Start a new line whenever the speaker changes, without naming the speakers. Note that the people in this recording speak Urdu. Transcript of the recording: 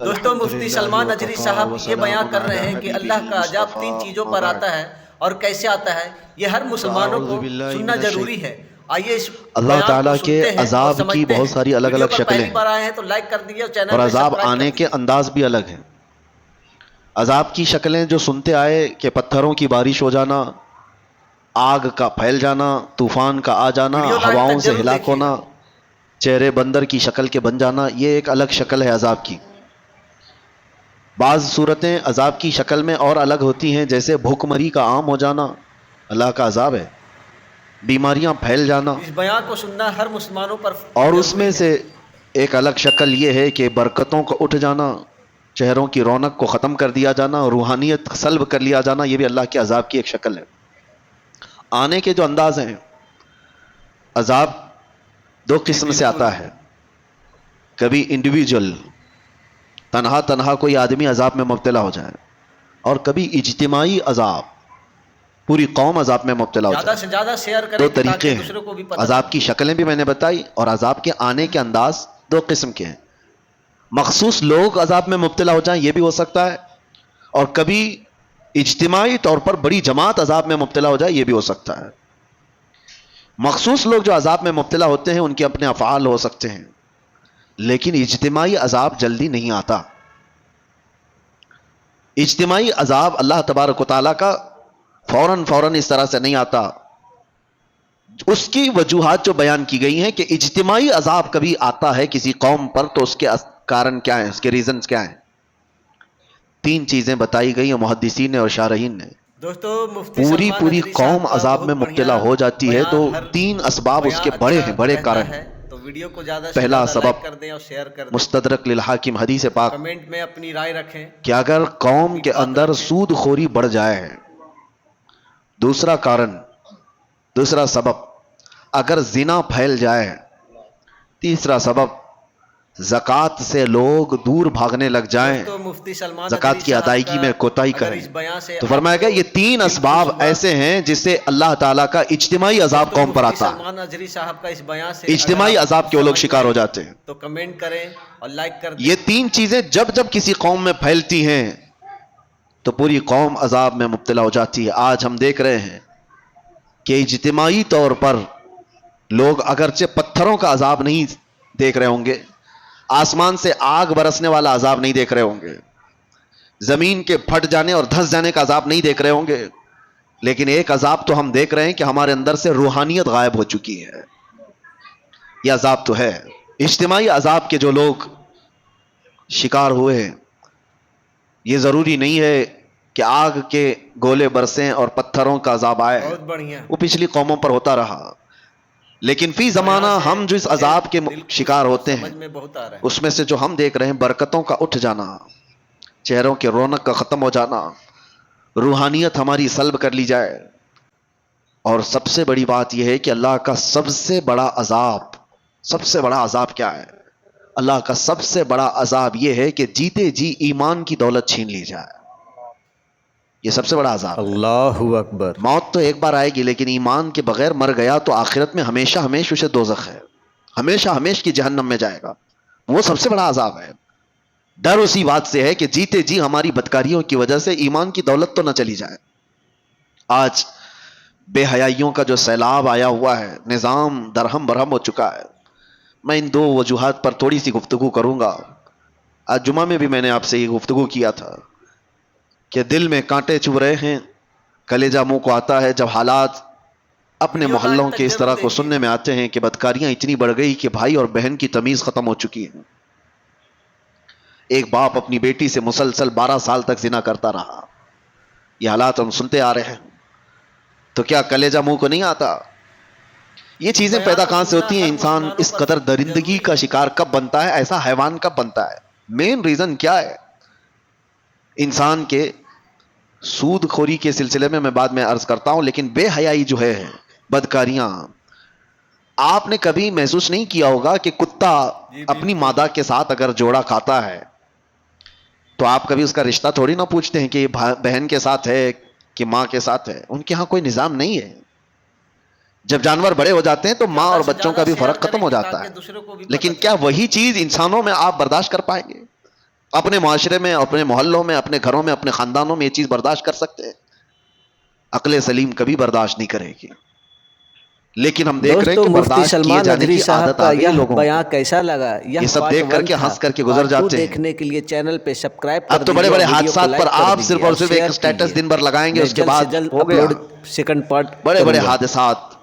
دوستوں مفتی سلمان اجری صاحب یہ بیان کر رہے ہیں کہ اللہ کا عذاب تین چیزوں پر آتا ہے اور کیسے آتا ہے، یہ ہر مسلمانوں کو سننا ضروری ہے۔ آئیے اس
اللہ
بیان کو
تعالیٰ کے
سنتے ہیں اور
عذاب کی
سمجھتے
بہت
ہیں۔
ساری الگ
ویڈیو
الگ
پر
شکلیں
پہلی
ہیں
بار آئے ہیں تو لائک کر دیجیے اور چینل
اور
پہ
عذاب
سبسکرائب کر
آنے کے
دیجیے۔
انداز بھی الگ ہیں۔ عذاب کی شکلیں جو سنتے آئے کہ پتھروں کی بارش ہو جانا، آگ کا پھیل جانا، طوفان کا آ جانا،
ویڈیو لاسٹ
ہواؤں
تک
سے
ضرور
ہلاک
دیکھیے گا۔
ہونا، چہرے بندر کی شکل کے بن جانا، یہ ایک الگ شکل ہے عذاب کی۔ بعض صورتیں عذاب کی شکل میں اور الگ ہوتی ہیں، جیسے بھوک مری کا عام ہو جانا اللہ کا عذاب ہے، بیماریاں پھیل جانا،
اس بیان کو سننا ہر مسلمانوں پر
اور اس
ضروری
میں
ہے۔
سے ایک الگ شکل یہ ہے کہ برکتوں کو اٹھ جانا، چہروں کی رونق کو ختم کر دیا جانا، روحانیت سلب کر لیا جانا، یہ بھی اللہ کے عذاب کی ایک شکل ہے۔ آنے کے جو انداز ہیں، عذاب دو قسم سے
بالکل۔
آتا ہے، کبھی انڈیویجول تنہا تنہا کوئی آدمی عذاب میں مبتلا ہو جائے، اور کبھی اجتماعی عذاب، پوری قوم عذاب میں مبتلا ہو
زیادہ
جائے۔
سے زیادہ شیئر کریں
دو
تاکہ
طریقے ہیں،
دوسروں کو بھی پتہ
عذاب کی
چلے۔
شکلیں بھی میں نے بتائی، اور عذاب کے آنے کے انداز دو قسم کے ہیں۔ مخصوص لوگ عذاب میں مبتلا ہو جائیں، یہ بھی ہو سکتا ہے، اور کبھی اجتماعی طور پر بڑی جماعت عذاب میں مبتلا ہو جائے، یہ بھی ہو سکتا ہے۔ مخصوص لوگ جو عذاب میں مبتلا ہوتے ہیں ان کے اپنے افعال ہو سکتے ہیں، لیکن اجتماعی عذاب جلدی نہیں آتا۔ اجتماعی عذاب اللہ تبارک و تعالیٰ کا فوراً اس طرح سے نہیں آتا۔ اس کی وجوہات جو بیان کی گئی ہیں کہ اجتماعی عذاب کبھی آتا ہے کسی قوم پر، تو اس کے کارن کیا ہیں، اس کے ریزنز کیا ہیں؟ تین چیزیں بتائی گئی ہیں محدثین نے اور شارحین نے۔
دوستو مفتی سلمان
پوری
اجری صاحب
قوم
کا
عذاب
بہت
میں
بڑھیا
مبتلا ہو جاتی ہے، تو
بیان، ہر
تین اسباب اس کے
بیان
بڑے
اچھا
ہیں، بڑے
رہتا
کارن ہیں۔
ہے، تو ویڈیو کو زیادہ سے
پہلا
زیادہ لائک
سبب
کر دیں اور شیئر کر دیں۔
مستدرک للحاکم حدیث پاک
کمنٹ میں اپنی رائے رکھیں،
کہ اگر قوم
اپنی
کے
بات
اندر
رکھیں۔
سود خوری بڑھ جائے، دوسرا کارن، دوسرا سبب اگر زنا پھیل جائے، تیسرا سبب زکوٰۃ سے لوگ دور بھاگنے لگ جائیں،
دوستو مفتی سلمان
زکوٰۃ
اجری
کی
صاحب
ادائیگی میں
کا
کوتاہی
اگر
کریں،
اس بیان سے
تو فرمایا گیا یہ تین
دل
اسباب
خوش ہوا،
ایسے ہیں جس سے اللہ تعالیٰ کا اجتماعی عذاب
دوستو
قوم پر
مفتی
آتا ہے۔
سلمان اجری صاحب کا اس بیان سے اگر
اجتماعی
آپ
عذاب کے وہ لوگ
سمجھ
شکار ہو
گئے
جاتے ہیں۔
تو کمنٹ کریں اور لائک کر دیں۔
یہ تین چیزیں جب جب کسی قوم میں پھیلتی ہیں تو پوری قوم عذاب میں مبتلا ہو جاتی ہے۔ آج ہم دیکھ رہے ہیں کہ اجتماعی طور پر لوگ اگرچہ پتھروں کا عذاب نہیں دیکھ رہے ہوں گے، آسمان سے آگ برسنے والا عذاب نہیں دیکھ رہے ہوں گے، زمین کے پھٹ جانے اور دھس جانے کا عذاب نہیں دیکھ رہے ہوں گے، لیکن ایک عذاب تو ہم دیکھ رہے ہیں کہ ہمارے اندر سے روحانیت غائب ہو چکی ہے۔ یہ عذاب تو ہے۔ اجتماعی عذاب کے جو لوگ شکار ہوئے ہیں، یہ ضروری نہیں ہے کہ آگ کے گولے برسیں اور پتھروں کا عذاب آئے،
بہت بڑھیا۔
وہ پچھلی قوموں پر ہوتا رہا، لیکن فی زمانہ ہم جو اس عذاب کے شکار ہوتے ہیں،
سمجھ میں بہت آ رہا ہے۔
اس میں سے جو ہم دیکھ رہے ہیں برکتوں کا اٹھ جانا، چہروں کے رونق کا ختم ہو جانا، روحانیت ہماری سلب کر لی جائے، اور سب سے بڑی بات یہ ہے کہ اللہ کا سب سے بڑا عذاب کیا ہے؟ اللہ کا سب سے بڑا عذاب یہ ہے کہ جیتے جی ایمان کی دولت چھین لی جائے۔ یہ سب سے بڑا عذاب ہے۔
اللہ اکبر۔
موت تو ایک بار آئے گی، لیکن ایمان کے بغیر مر گیا تو آخرت میں ہمیشہ اسے دوزخ ہے، ہمیشہ کی جہنم میں جائے گا۔ وہ سب سے بڑا عذاب ہے۔ ڈر اسی بات سے ہے کہ جیتے جی ہماری بدکاریوں کی وجہ سے ایمان کی دولت تو نہ چلی جائے۔ آج بے حیائیوں کا جو سیلاب آیا ہوا ہے، نظام درہم برہم ہو چکا ہے۔ میں ان دو وجوہات پر تھوڑی سی گفتگو کروں گا۔ آج جمعہ میں بھی میں نے آپ سے یہ گفتگو کیا تھا کہ دل میں کانٹے چبھ رہے ہیں، کلیجہ منہ کو آتا ہے جب حالات اپنے
ویڈیو
محلوں
لائن تک
کے اس طرح
ضرور
کو
دیکھیے
سننے میں آتے ہیں کہ بدکاریاں اتنی بڑھ گئی کہ بھائی اور بہن کی تمیز ختم ہو چکی ہے۔ ایک باپ اپنی بیٹی سے مسلسل 12 سال تک زنا کرتا رہا۔ یہ حالات ہم سنتے آ رہے ہیں، تو کیا کلیجہ منہ کو نہیں آتا؟ یہ چیزیں پیدا کہاں سے ہوتی ہیں؟ انسان اس قدر درندگی کا شکار کب بنتا ہے، ایسا حیوان کب بنتا ہے؟ مین ریزن کیا ہے؟ انسان کے سود خوری کے سلسلے میں بعد میں عرض کرتا ہوں، لیکن بے حیائی جو ہے، بدکاریاں، آپ نے کبھی محسوس نہیں کیا ہوگا کہ کتا اپنی مادہ کے ساتھ اگر جوڑا کھاتا ہے تو آپ کبھی اس کا رشتہ تھوڑی نہ پوچھتے ہیں کہ یہ بہن کے ساتھ ہے کہ ماں کے ساتھ ہے؟ ان کے ہاں کوئی نظام نہیں ہے۔ جب جانور بڑے ہو جاتے ہیں تو ماں اور بچوں کا بھی فرق ختم ہو جاتا ہے، لیکن کیا وہی چیز انسانوں میں آپ برداشت کر پائیں گے؟ اپنے معاشرے میں، اپنے محلوں میں، اپنے گھروں میں، اپنے خاندانوں میں یہ چیز برداشت کر سکتے ہیں؟ عقل سلیم کبھی برداشت نہیں کرے گی. لیکن ہم دیکھ رہے ہیں
دوستو
کہ
مفتی
برداشت کیے
سلمان
جانے
ندوی
کی
صاحب
عادت
کا
آ گئی
یہ
لوگوں
بیان
کو.
کیسا لگا؟
یہ سب دیکھ کر کے ہنس کر کے گزر جاتے ہیں.
دیکھنے کے لیے چینل پہ سبسکرائب کر
اب تو
دیجئے
بڑے بڑے
اور ویڈیو کو
حادثات پر
لائک کر
آپ
دیجئے
صرف اور صرف
شیئر
ایک سٹیٹس
کیجئے.
دن بھر لگائیں گے،
میں
اس کے
جلد سے
بعد
جلد
ہو گیا.
اپلوڈ سیکنڈ پارٹ
بڑے بڑے
کروں گا.
حادثات